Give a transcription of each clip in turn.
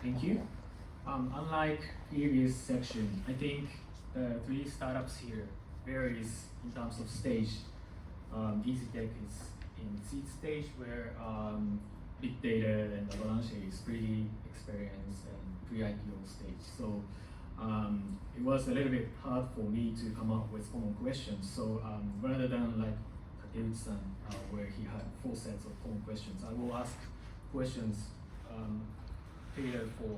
Thank you. Unlike previous section, I think the three startups here varies in terms of stage. EasyTech is in seed stage where big data and Avalanche is pretty experienced and pre-IPO stage. So it was a little bit hard for me to come up with common questions. So rather than like Takeuchi-san, where he had 4 sets of common questions, I will ask questions tailored for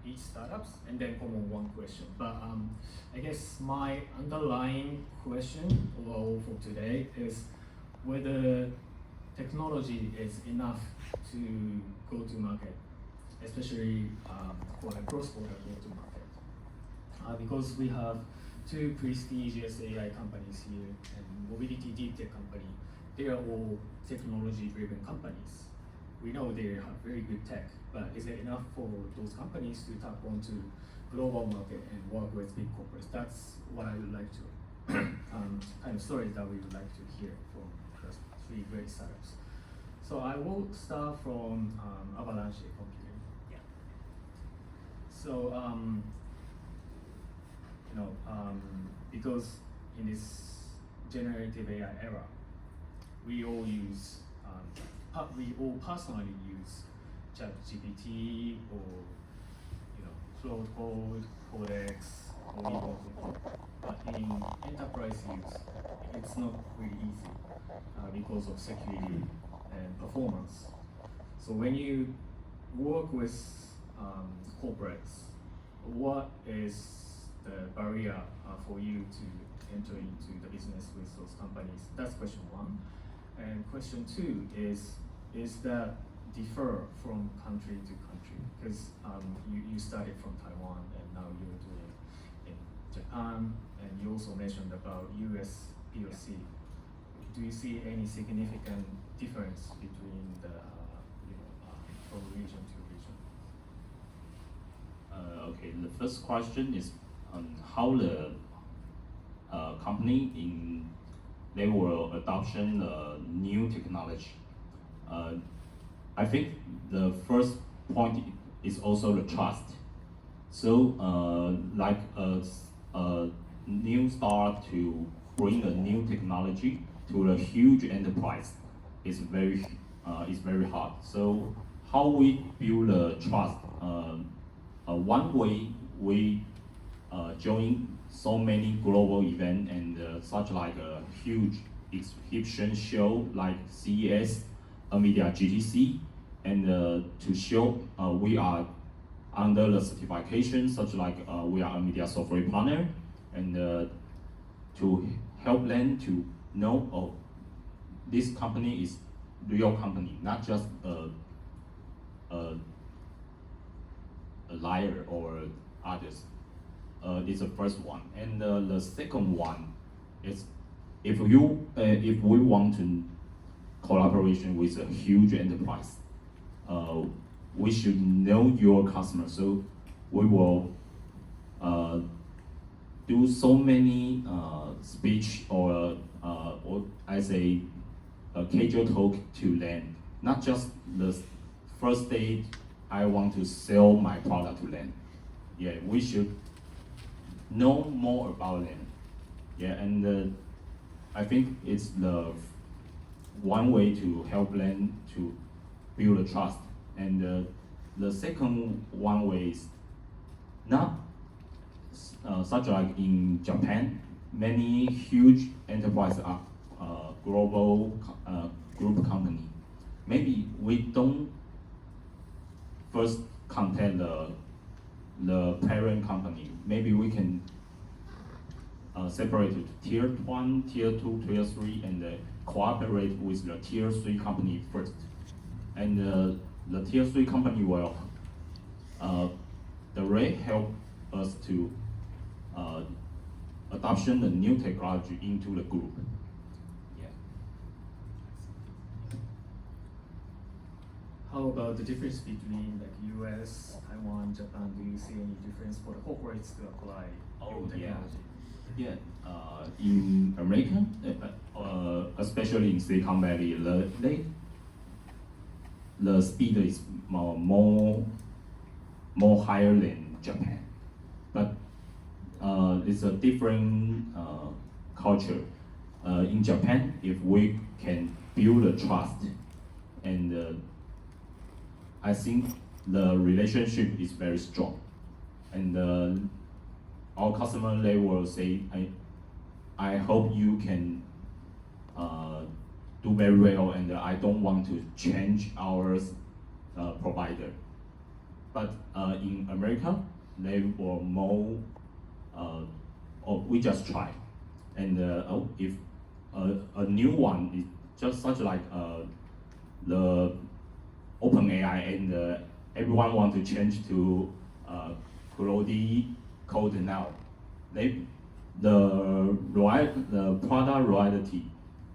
each startups and then common one question. But I guess my underlying question overall for today is whether technology is enough to go to market, especially for a cross-border go to market. Because we have 2 prestigious AI companies here and mobility deep tech company, they are all technology-driven companies. We know they have very good tech, but is it enough for those companies to tap onto global market and work with big corporates? That's what I would like to, kind of stories that we would like to hear from the 3 great startups. So I will start from Avalanche Computing. Yeah. So, because in this generative AI era, we all personally use ChatGPT or Cloud Code, Codex, or even but in enterprise use, it's not really easy because of security and performance. So when you work with corporates, what is the barrier for you to enter into the business with those companies? That's question 1. And question 2 is that differ from country to country? Because you started from Taiwan and now you're doing in Japan, and you also mentioned about US POC. Do you see any significant difference between the from region to region? Okay, the first question is how the company they will adoption new technology. I think the first point is also the trust. So like a new start to bring a new technology to a huge enterprise is very hard. So how we build a trust? One way we join so many global events and such like a huge exhibition show like CES, NVIDIA GTC, and to show we are under the certification such like we are NVIDIA software partner, and to help them to know, oh, this company is real company, not just a liar or others. It's the first one, and the second one is if we want to collaboration with a huge enterprise, we should know your customer. So we will do so many speech or as a casual talk to them. Not just the first day I want to sell my product to them. Yeah, we should know more about them. Yeah, and I think it's the one way to help them to build a trust. And the second one way is not such like in Japan, many huge enterprises are global group company. Maybe we don't first contact the parent company. Maybe we can separate it to tier 1, tier 2, tier 3, and cooperate with the tier 3 company first. And the tier 3 company will directly help us to adoption the new technology into the group. Yeah. How about the difference between like US, Taiwan, Japan? Do you see any difference for the corporates to apply new technology? Yeah. In America, especially in Silicon Valley, the speed is more more higher than Japan, but it's a different culture. In Japan, if we can build a trust, and I think the relationship is very strong, and our customer they will say, I hope you can do very well, and I don't want to change our provider. But in America, they were more, we just try, and if a new one is just such like the OpenAI, and everyone want to change to Claude code now. The product royalty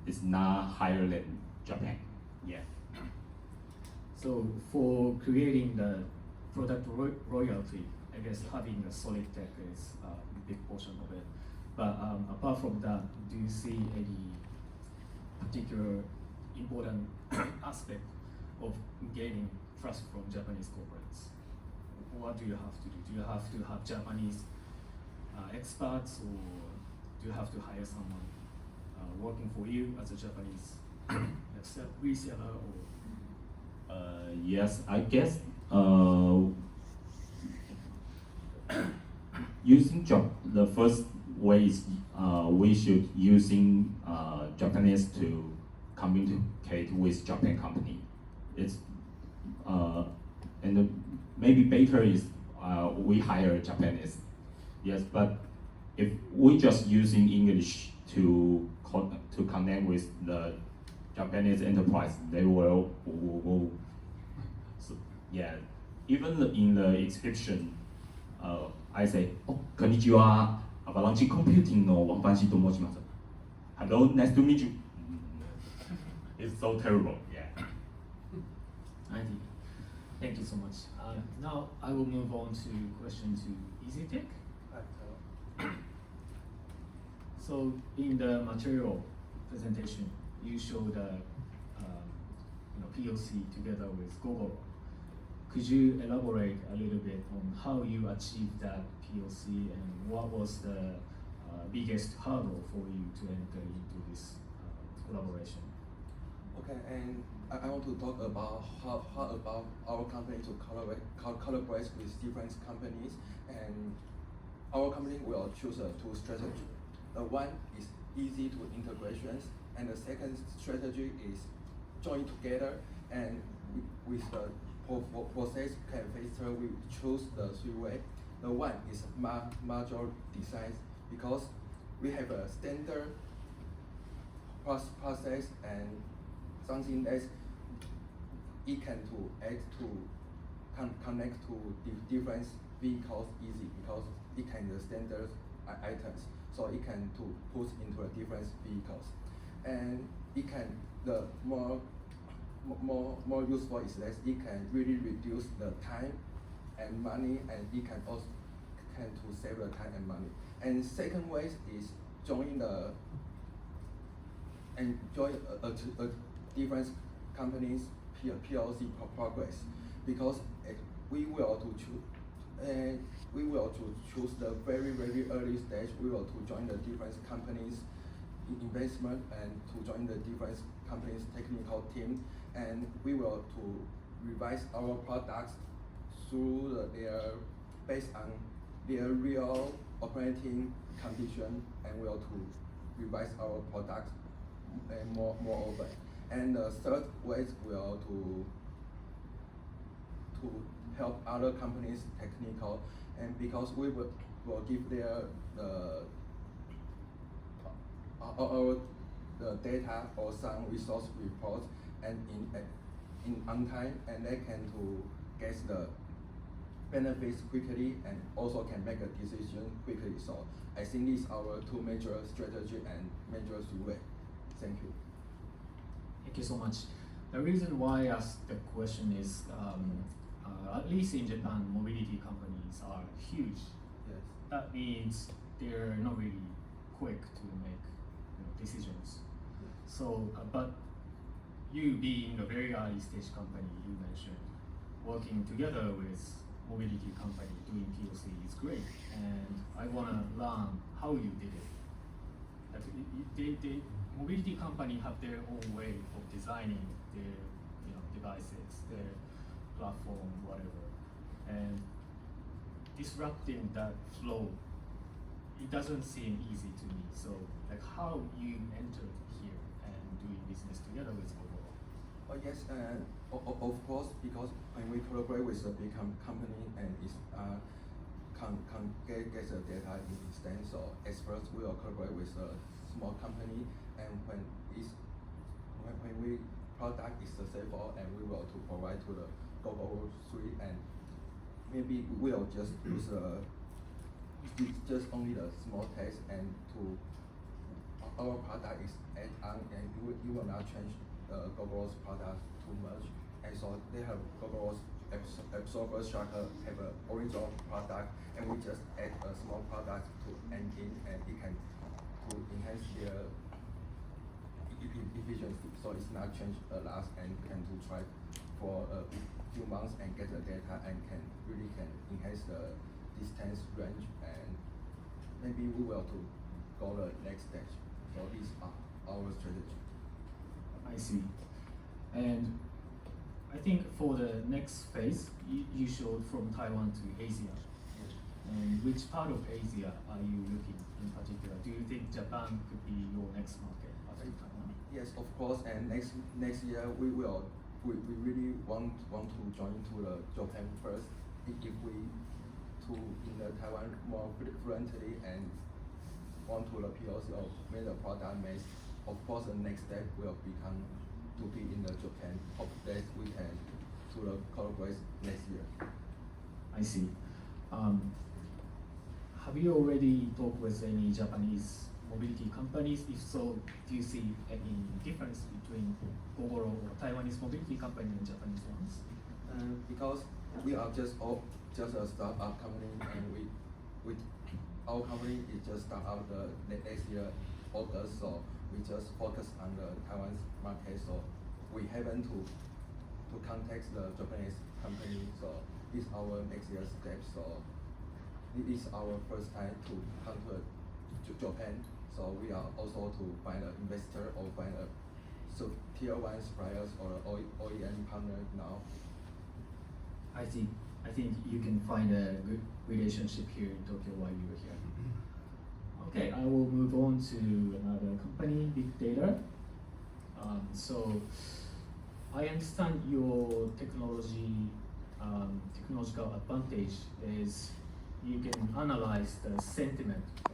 is not higher than Japan. Yeah. So for creating the product royalty, I guess having a solid tech is a big portion of it. But apart from that, do you see any particular important aspect of gaining trust from Japanese corporates? What do you have to do? Do you have to have Japanese experts, or do you have to hire someone working for you as a Japanese reseller? Or Yes, I guess using the first way is we should using Japanese to communicate with Japan company. It's and maybe better is we hire Japanese. Yes, but if we just using English to connect with the Japanese enterprise, they will so, yeah. Even in the description, I say, oh, konnichiwa, avalanche computing no wanbashi to mochimasu. Hello, nice to meet you. It's so terrible, yeah. I see. Thank you so much. Now I will move on to question to EasyTech. So in the material presentation, you showed POC together with Gogoro. Could you elaborate a little bit on how you achieved that POC, and what was the biggest hurdle for you to enter into this collaboration? Okay, and I want to talk about how about our company to collaborate with different companies, and our company will choose two strategies. One is easy to integrations, and the second strategy is join together, and with the process can faster, we choose the three-way. The one is module design, because we have a standard process and something that it can to add to connect to different vehicles easy, because it can the standard items, so it can to put into a different vehicles, and it can the more useful is that it can really reduce the time and money, and it can also can to save the time and money. And second way is join a different companies PLC progress, because we will to choose the very early stage. We will to join the different companies investment, and to join the different companies technical team, and we will to revise our products through their based on their real operating condition, and will to revise our products and moreover. And the third way will to help other companies technical, and because we will give their our the data or some resource reports, and in on time, and they can to get the benefits quickly, and also can make a decision quickly. So I think these are our two major strategy and major way. Thank you. Thank you so much. The reason why I asked the question is, at least in Japan, mobility companies are huge. Yes. That means they're not really quick to make decisions. Yes. So, but you being a very early stage company, you mentioned working together with mobility company doing POC is great, and I wanna learn how you did it. Like, they mobility company have their own way of designing their devices, their platform, whatever, and disrupting that flow. It doesn't seem easy to me. So, like, how you entered here and doing business together with Google? Oh yes, of course, because when we collaborate with a big company and it's get the data in instance, so at first we will collaborate with a small company, and when we product is successful and we will to provide to the Google suite, and maybe we will just use just only the small text, and to our product is add on, and you will not change Google's product too much, and so they have Google's absorber structure have an original product, and we just add a small product to engine, and it can to enhance their efficiency. So it's not change a lot, and can to try for a few months and get the data, and can enhance the distance range, and maybe we will to go the next stage. So these are our strategy. I see. And I think for the next phase, you showed from Taiwan to Asia. And which part of Asia are you looking in particular? Do you think Japan could be your next market after Taiwan? Yes, of course. And next year we really want to join to the Japan first. If we to in the Taiwan more fluently and want to the POC or make the product made, of course the next step will become to be in the Japan. Hope that we can to the collaborate next year. I see. Have you already talked with any Japanese mobility companies? If so, do you see any difference between Google or Taiwanese mobility company and Japanese ones? Because we are just a startup company, and we our company is just start out the next year August, so we just focus on the Taiwan's market. So we haven't to contact the Japanese company. So it's our next year step. So it is our first time to come to Japan. So we are also to find an investor or find a tier 1 suppliers or OEM partner now. I think you can find a good relationship here in Tokyo while you are here. Okay, I will move on to another company, Big Data. So I understand your technological advantage is you can analyze the sentiment of